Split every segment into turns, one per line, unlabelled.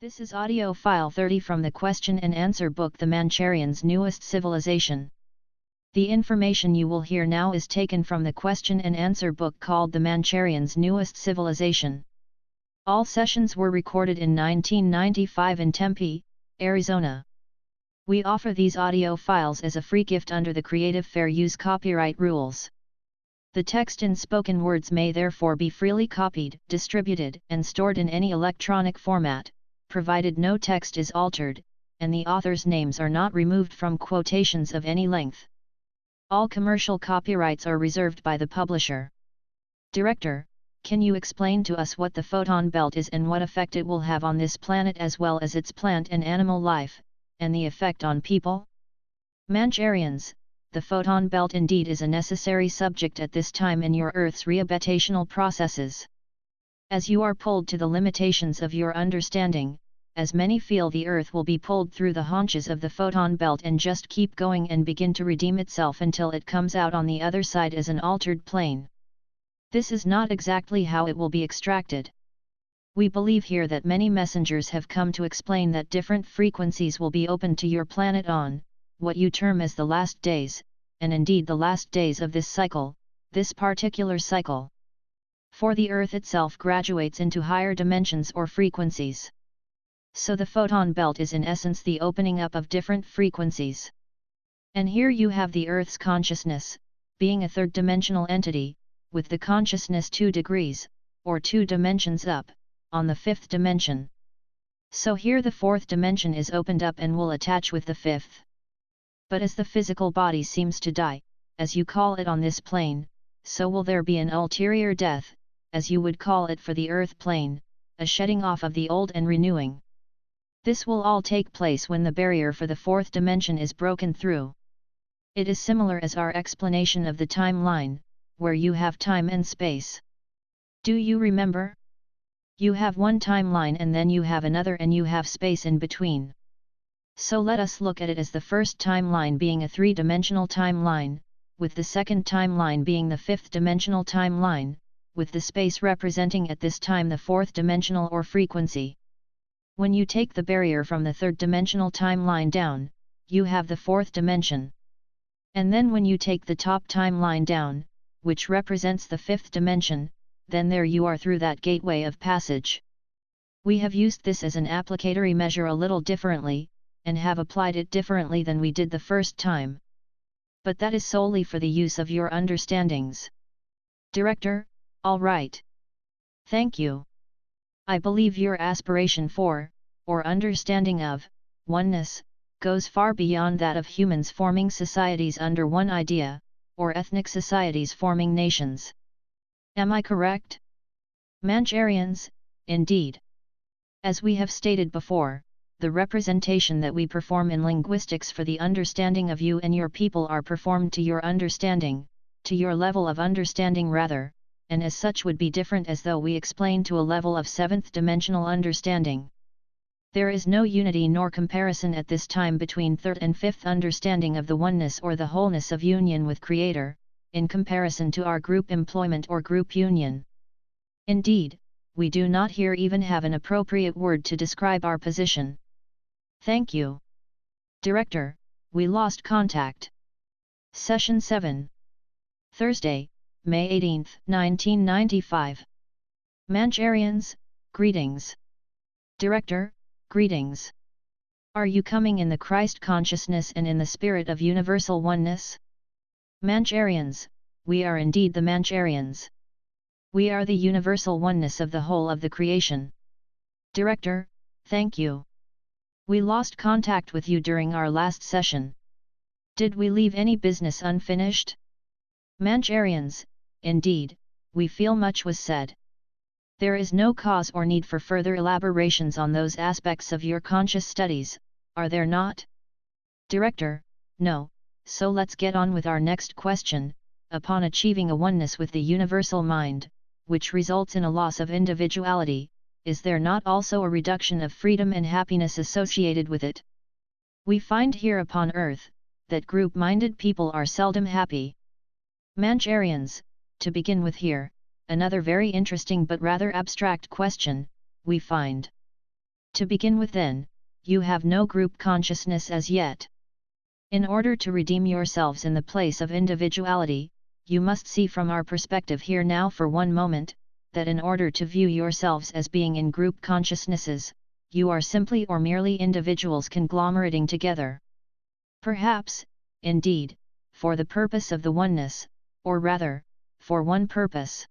This is audio file 30 from the question and answer book The Mancharians' Newest Civilization. The information you will hear now is taken from the question and answer book called The Mancharians' Newest Civilization. All sessions were recorded in 1995 in Tempe, Arizona. We offer these audio files as a free gift under the Creative Fair Use copyright rules. The text in spoken words may therefore be freely copied, distributed, and stored in any electronic format, provided no text is altered, and the authors' names are not removed from quotations of any length. All commercial copyrights are reserved by the publisher. Director, can you explain to us what the photon belt is and what effect it will have on this planet as well as its plant and animal life, and the effect on people? Mancharians, the photon belt indeed is a necessary subject at this time in your Earth's rehabilitational processes. As you are pulled to the limitations of your understanding, as many feel the Earth will be pulled through the haunches of the photon belt and just keep going and begin to redeem itself until it comes out on the other side as an altered plane. This is not exactly how it will be extracted. We believe here that many messengers have come to explain that different frequencies will be opened to your planet on, what you term as the last days, and indeed the last days of this cycle, this particular cycle. For the Earth itself graduates into higher dimensions or frequencies. So the photon belt is in essence the opening up of different frequencies. And here you have the Earth's consciousness, being a third-dimensional entity, with the consciousness 2 degrees, or 2 dimensions up, on the 5th dimension. So here the 4th dimension is opened up and will attach with the 5th. But as the physical body seems to die, as you call it on this plane, so will there be an ulterior death, as you would call it for the Earth plane, a shedding off of the old and renewing. This will all take place when the barrier for the 4th dimension is broken through. It is similar as our explanation of the timeline, where you have time and space. Do you remember? You have one timeline and then you have another and you have space in between. So let us look at it as the first timeline being a 3-dimensional timeline, with the second timeline being the 5th-dimensional timeline, with the space representing at this time the 4th dimensional or frequency. When you take the barrier from the 3rd-dimensional timeline down, you have the 4th dimension. And then when you take the top timeline down, which represents the 5th dimension, then there you are through that gateway of passage. We have used this as an applicatory measure a little differently, and have applied it differently than we did the first time. But that is solely for the use of your understandings. Director, all right. Thank you. I believe your aspiration for, or understanding of, oneness, goes far beyond that of humans forming societies under one idea, or ethnic societies forming nations. Am I correct? Mancharians, indeed. As we have stated before, the representation that we perform in linguistics for the understanding of you and your people are performed to your understanding, to your level of understanding rather, and as such would be different as though we explain to a level of 7th-dimensional understanding. There is no unity nor comparison at this time between 3rd and 5th understanding of the oneness or the wholeness of union with Creator, in comparison to our group employment or group union. Indeed, we do not here even have an appropriate word to describe our position. Thank you. Director, we lost contact. Session 7. Thursday, May 18, 1995. Mancharians, greetings. Director, greetings. Are you coming in the Christ consciousness and in the spirit of universal oneness? Mancharians, we are indeed the Mancharians. We are the universal oneness of the whole of the creation. Director, thank you. We lost contact with you during our last session. Did we leave any business unfinished? Mancharians, indeed, we feel much was said. There is no cause or need for further elaborations on those aspects of your conscious studies, are there not? Director, no, so let's get on with our next question. Upon achieving a oneness with the universal mind, which results in a loss of individuality, is there not also a reduction of freedom and happiness associated with it? We find here upon earth, that group-minded people are seldom happy. Mancharians, to begin with here, another very interesting but rather abstract question, we find. To begin with then, you have no group consciousness as yet. In order to redeem yourselves in the place of individuality, you must see from our perspective here now for one moment, that in order to view yourselves as being in group consciousnesses, you are simply or merely individuals conglomerating together. Perhaps, indeed, for the purpose of the oneness, or rather, for one purpose.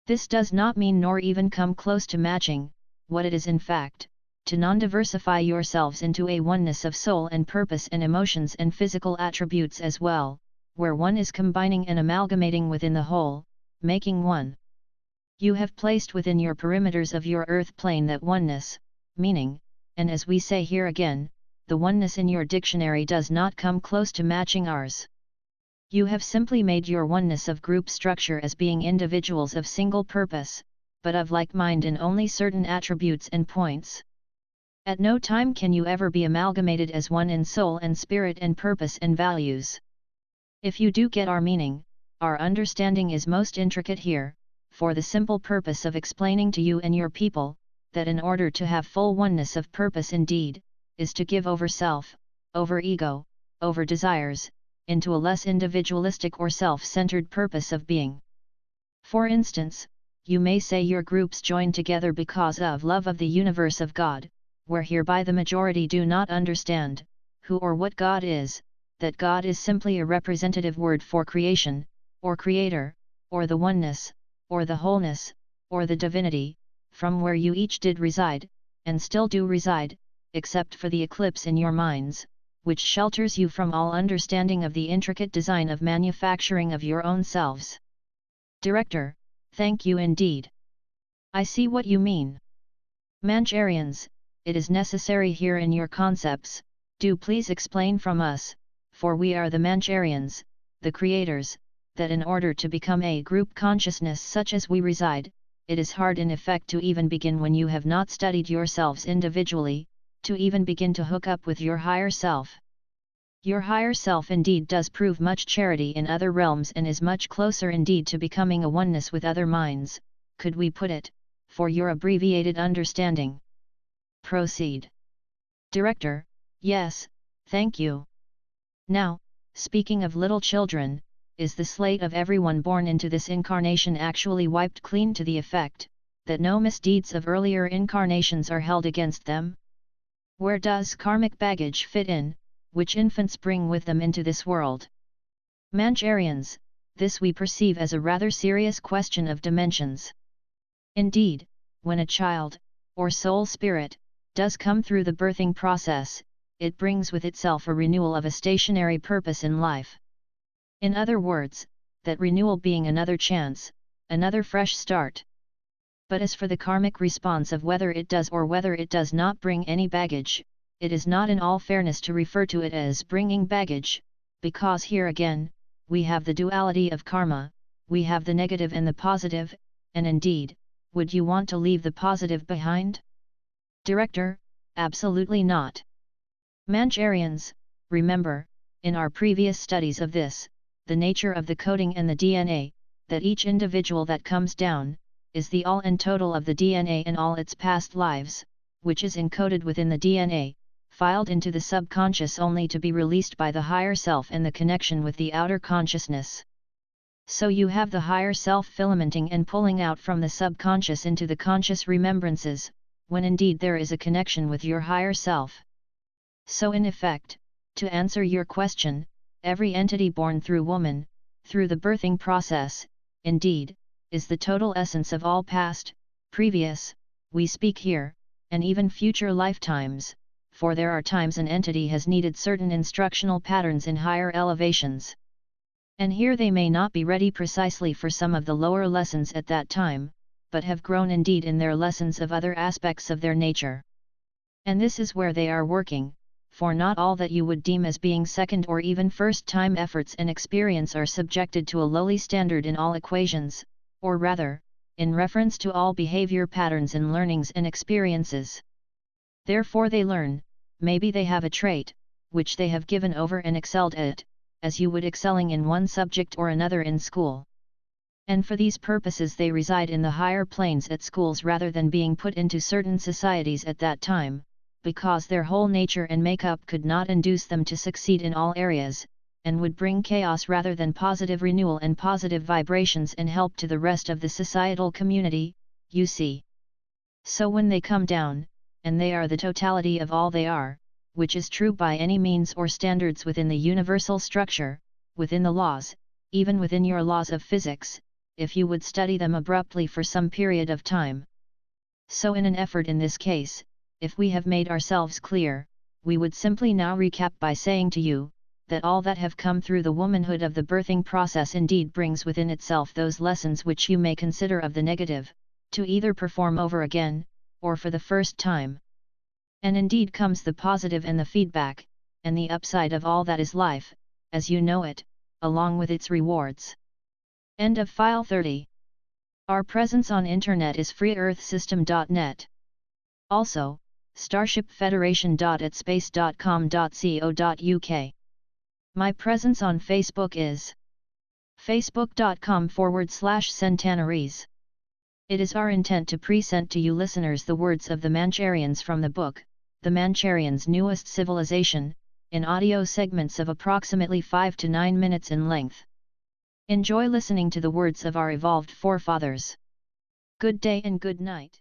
This does not mean nor even come close to matching, what it is in fact, to non-diversify yourselves into a oneness of soul and purpose and emotions and physical attributes as well, where one is combining and amalgamating within the whole, making one. You have placed within your perimeters of your earth plane that oneness, meaning, and as we say here again, the oneness in your dictionary does not come close to matching ours. You have simply made your oneness of group structure as being individuals of single purpose, but of like mind in only certain attributes and points. At no time can you ever be amalgamated as one in soul and spirit and purpose and values. If you do get our meaning, our understanding is most intricate here, for the simple purpose of explaining to you and your people, that in order to have full oneness of purpose indeed, is to give over self, over ego, over desires, into a less individualistic or self-centered purpose of being. For instance, you may say your groups join together because of love of the universe of God, where hereby the majority do not understand, who or what God is, that God is simply a representative word for creation, or creator, or the oneness, or the wholeness, or the divinity, from where you each did reside, and still do reside, except for the eclipse in your minds, which shelters you from all understanding of the intricate design of manufacturing of your own selves. Director, thank you indeed. I see what you mean. Mancharians, it is necessary here in your concepts, do please explain from us, for we are the Mancharians, the creators, that in order to become a group consciousness such as we reside, it is hard in effect to even begin when you have not studied yourselves individually, to even begin to hook up with your higher self. Your higher self indeed does prove much charity in other realms and is much closer indeed to becoming a oneness with other minds, could we put it, for your abbreviated understanding. Proceed. Director, yes, thank you. Now, speaking of little children, is the slate of everyone born into this incarnation actually wiped clean to the effect, that no misdeeds of earlier incarnations are held against them? Where does karmic baggage fit in, which infants bring with them into this world? Mancharians, this we perceive as a rather serious question of dimensions. Indeed, when a child, or soul spirit, does come through the birthing process, it brings with itself a renewal of a stationary purpose in life. In other words, that renewal being another chance, another fresh start. But as for the karmic response of whether it does or whether it does not bring any baggage, it is not in all fairness to refer to it as bringing baggage, because here again, we have the duality of karma, we have the negative and the positive, and indeed, would you want to leave the positive behind? Director, absolutely not. Mancharians, remember, in our previous studies of this, the nature of the coding and the DNA, that each individual that comes down, is the all and total of the DNA in all its past lives, which is encoded within the DNA, filed into the subconscious only to be released by the higher self and the connection with the outer consciousness. So you have the higher self filamenting and pulling out from the subconscious into the conscious remembrances, when indeed there is a connection with your higher self. So in effect, to answer your question, every entity born through woman, through the birthing process, indeed, is the total essence of all past, previous, we speak here, and even future lifetimes, for there are times an entity has needed certain instructional patterns in higher elevations. And here they may not be ready precisely for some of the lower lessons at that time, but have grown indeed in their lessons of other aspects of their nature. And this is where they are working, for not all that you would deem as being second or even first-time efforts and experience are subjected to a lowly standard in all equations, or rather, in reference to all behavior patterns and learnings and experiences. Therefore they learn, maybe they have a trait, which they have given over and excelled at, as you would excelling in one subject or another in school. And for these purposes they reside in the higher planes at schools rather than being put into certain societies at that time, because their whole nature and makeup could not induce them to succeed in all areas, and would bring chaos rather than positive renewal and positive vibrations and help to the rest of the societal community, you see. So when they come down, and they are the totality of all they are, which is true by any means or standards within the universal structure, within the laws, even within your laws of physics, if you would study them abruptly for some period of time. So in an effort in this case, if we have made ourselves clear, we would simply now recap by saying to you, that all that have come through the womanhood of the birthing process indeed brings within itself those lessons which you may consider of the negative, to either perform over again, or for the first time. And indeed comes the positive and the feedback, and the upside of all that is life, as you know it, along with its rewards. End of File 30. Our presence on Internet is freeearthsystem.net. Also, starshipfederation.atspace.com.co.uk. My presence on Facebook is facebook.com/Sentana-Ries. It is our intent to present to you listeners the words of the Mancharians from the book, The Mancharians' Newest Civilization, in audio segments of approximately 5 to 9 minutes in length. Enjoy listening to the words of our evolved forefathers. Good day and good night.